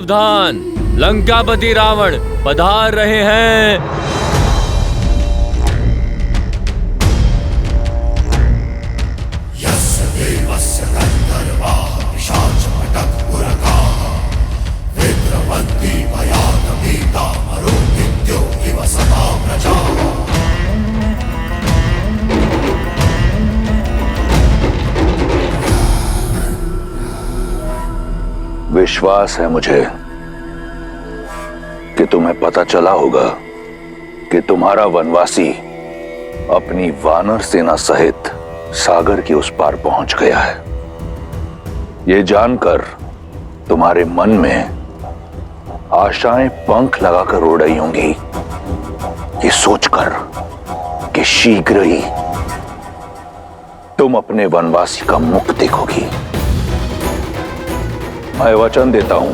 सावधान, लंकापति रावण पधार रहे हैं। विश्वास है मुझे कि तुम्हें पता चला होगा कि तुम्हारा वनवासी अपनी वानर सेना सहित सागर के उस पार पहुंच गया है। ये जानकर तुम्हारे मन में आशाएं पंख लगाकर उड़ रही होंगी, ये सोचकर कि शीघ्र ही तुम अपने वनवासी का मुख देखोगी। मैं वचन देता हूं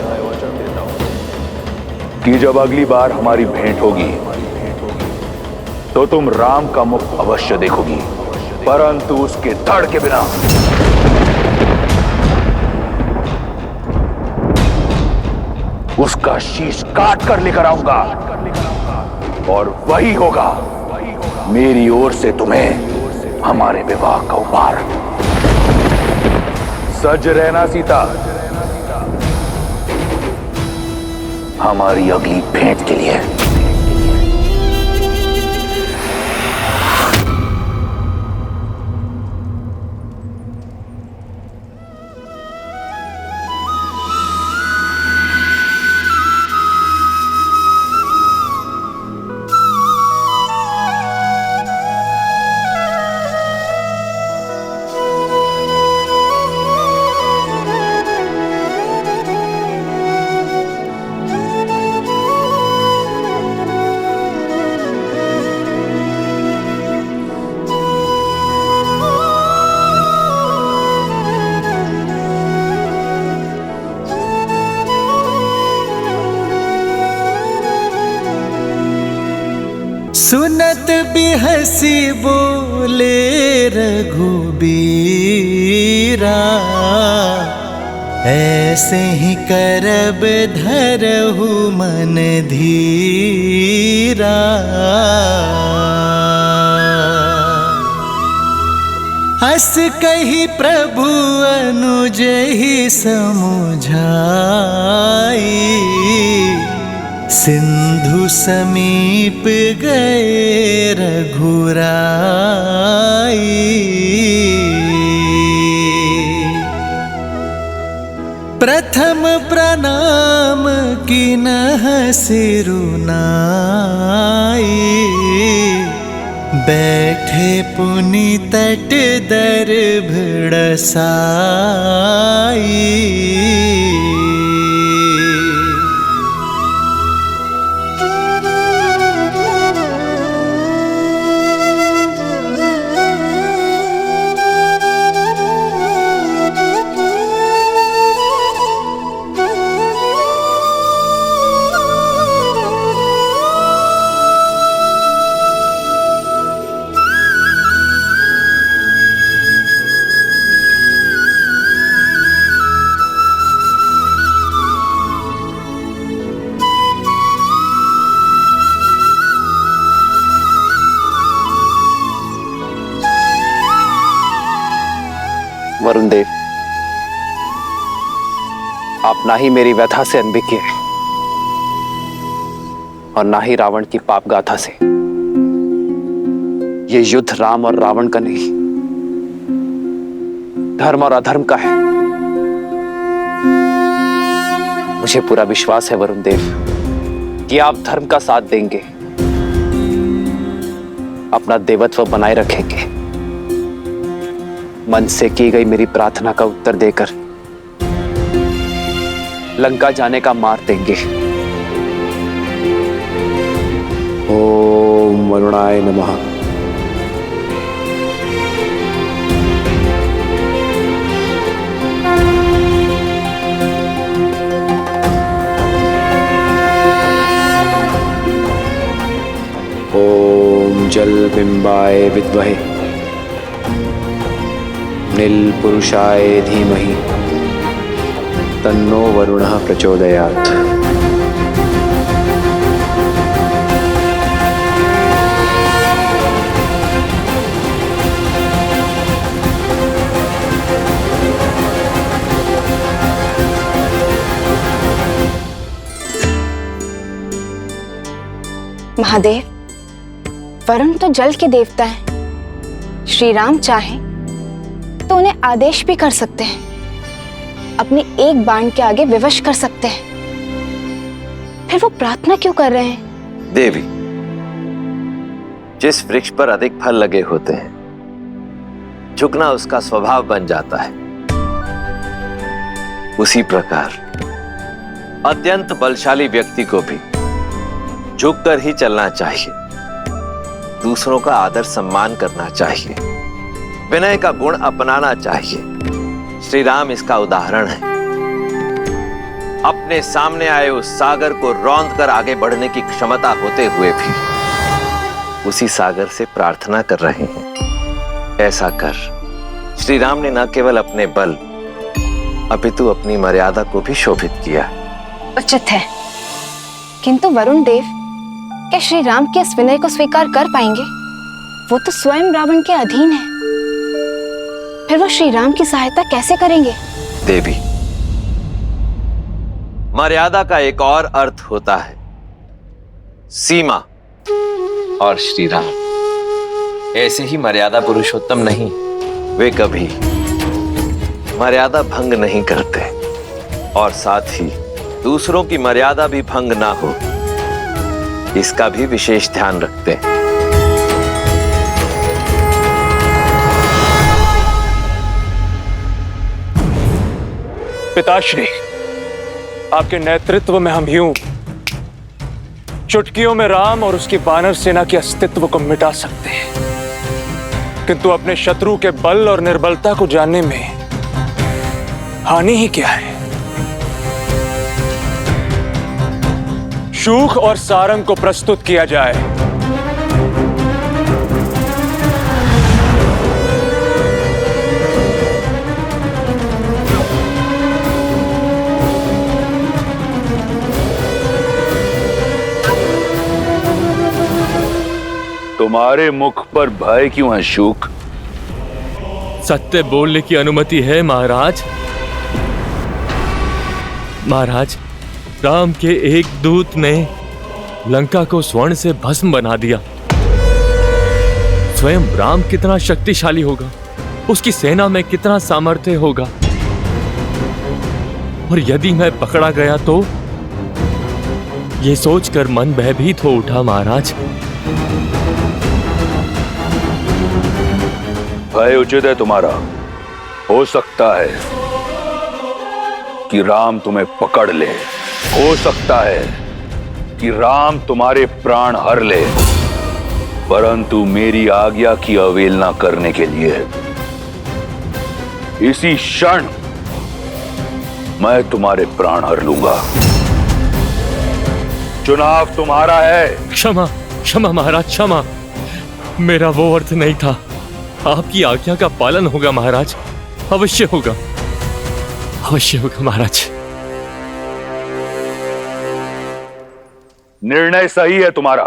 कि जब अगली बार हमारी भेंट होगी तो तुम राम का मुख अवश्य देखोगी, परंतु उसके धड़ के बिना। उसका शीश काट कर लेकर आऊंगा और वही होगा मेरी ओर से तुम्हें हमारे विवाह का उपहार। सज रहना सीता, हमारी अगली भेंट के लिए। सुनत बिहसी बोले रघुबीरा, ऐसे ही करब धरहु मन धीरा। हस कही प्रभु अनुज ही समुझाई, सिंधु समीप गए रघुराई। प्रथम प्रणाम किन्ह सिरुनाई, बैठे पुनि तट दर्भड़साई। वरुण देव, आप ना ही मेरी व्यथा से अनभिज्ञ हैं और ना ही रावण की पाप गाथा से। ये युद्ध राम और रावण का नहीं, धर्म और अधर्म का है। मुझे पूरा विश्वास है वरुण देव कि आप धर्म का साथ देंगे, अपना देवत्व बनाए रखेंगे, मन से की गई मेरी प्रार्थना का उत्तर देकर लंका जाने का मार्ग देंगे। ओम वरुणाय नमः। ओम जल बिंबाय विद्महे नील पुरुषाय धीमहि तन्नो वरुणः प्रचोदयात्। महादेव, वरुण तो जल के देवता हैं। श्री राम चाहें तो उन्हें आदेश भी कर सकते हैं, अपने एक बाण के आगे विवश कर सकते हैं। फिर वो प्रार्थना क्यों कर रहे हैं? देवी, जिस वृक्ष पर अधिक फल लगे होते हैं, झुकना उसका स्वभाव बन जाता है। उसी प्रकार अत्यंत बलशाली व्यक्ति को भी झुककर ही चलना चाहिए, दूसरों का आदर सम्मान करना चाहिए, विनय का गुण अपनाना चाहिए। श्री राम इसका उदाहरण है। अपने सामने आए उस सागर को रौंद कर आगे बढ़ने की क्षमता होते हुए भी उसी सागर से प्रार्थना कर रहे हैं। ऐसा कर श्री राम ने न केवल अपने बल अपितु अपनी मर्यादा को भी शोभित किया। उचित है, किंतु वरुण देव क्या श्री राम के इस विनय को स्वीकार कर पाएंगे? वो तो स्वयं रावण के अधीन है, फिर वो श्री राम की सहायता कैसे करेंगे? देवी, मर्यादा का एक और अर्थ होता है सीमा, और श्री राम ऐसे ही मर्यादा पुरुषोत्तम नहीं, वे कभी मर्यादा भंग नहीं करते और साथ ही दूसरों की मर्यादा भी भंग ना हो, इसका भी विशेष ध्यान रखते हैं। पिताश्री, आपके नेतृत्व में हम यूं चुटकियों में राम और उसकी वानर सेना के अस्तित्व को मिटा सकते हैं, किंतु अपने शत्रु के बल और निर्बलता को जानने में हानि ही क्या है? शूख और सारंग को प्रस्तुत किया जाए। तुम्हारे मुख पर भय क्यों है शूक? सत्य बोलने की अनुमति है महाराज। महाराज, राम के एक दूत ने लंका को स्वर्ण से भस्म बना दिया। स्वयं राम कितना शक्तिशाली होगा, उसकी सेना में कितना सामर्थ्य होगा, और यदि मैं पकड़ा गया तो यह सोचकर मन भयभीत हो उठा महाराज। भय उचित है तुम्हारा। हो सकता है कि राम तुम्हें पकड़ ले, हो सकता है कि राम तुम्हारे प्राण हर ले, परंतु मेरी आज्ञा की अवहेलना करने के लिए इसी क्षण मैं तुम्हारे प्राण हर लूंगा। चुनाव तुम्हारा है। क्षमा क्षमा महाराज, क्षमा। मेरा वो अर्थ नहीं था। आपकी आज्ञा का पालन होगा महाराज, अवश्य होगा, अवश्य होगा महाराज। निर्णय सही है तुम्हारा।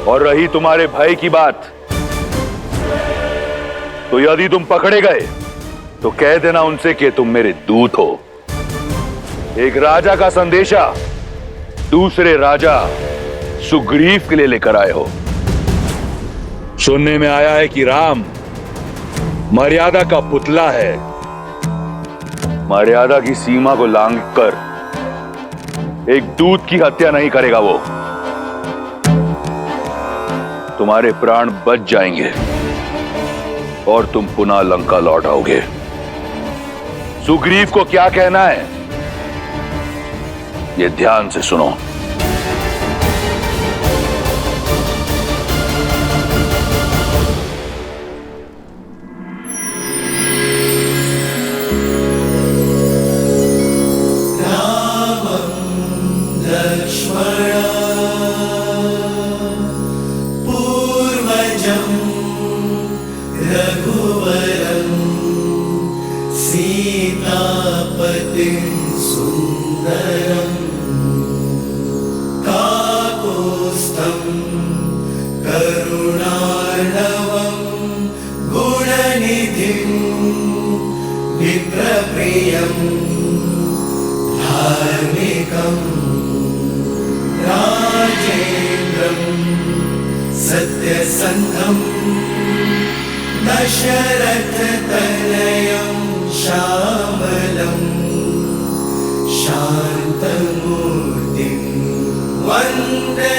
और रही तुम्हारे भय की बात, तो यदि तुम पकड़े गए तो कह देना उनसे कि तुम मेरे दूत हो। एक राजा का संदेशा दूसरे राजा सुग्रीव के लिए लेकर आए हो। सुनने में आया है कि राम मर्यादा का पुतला है। मर्यादा की सीमा को लांघकर एक दूत की हत्या नहीं करेगा वो। तुम्हारे प्राण बच जाएंगे और तुम पुनः लंका लौट आओगे। सुग्रीव को क्या कहना है, ये ध्यान से सुनो। पूर्वजं रघुवरं मूर्तिं सुन्दरम् काकुत्स्थं करुणार्णवं गुणनिधिं विप्रप्रियं धार्मिकं राजेन्द्रं सत्यसन्धं दशरथतनयं श्यामलं शान्तमूर्तिं वन्दे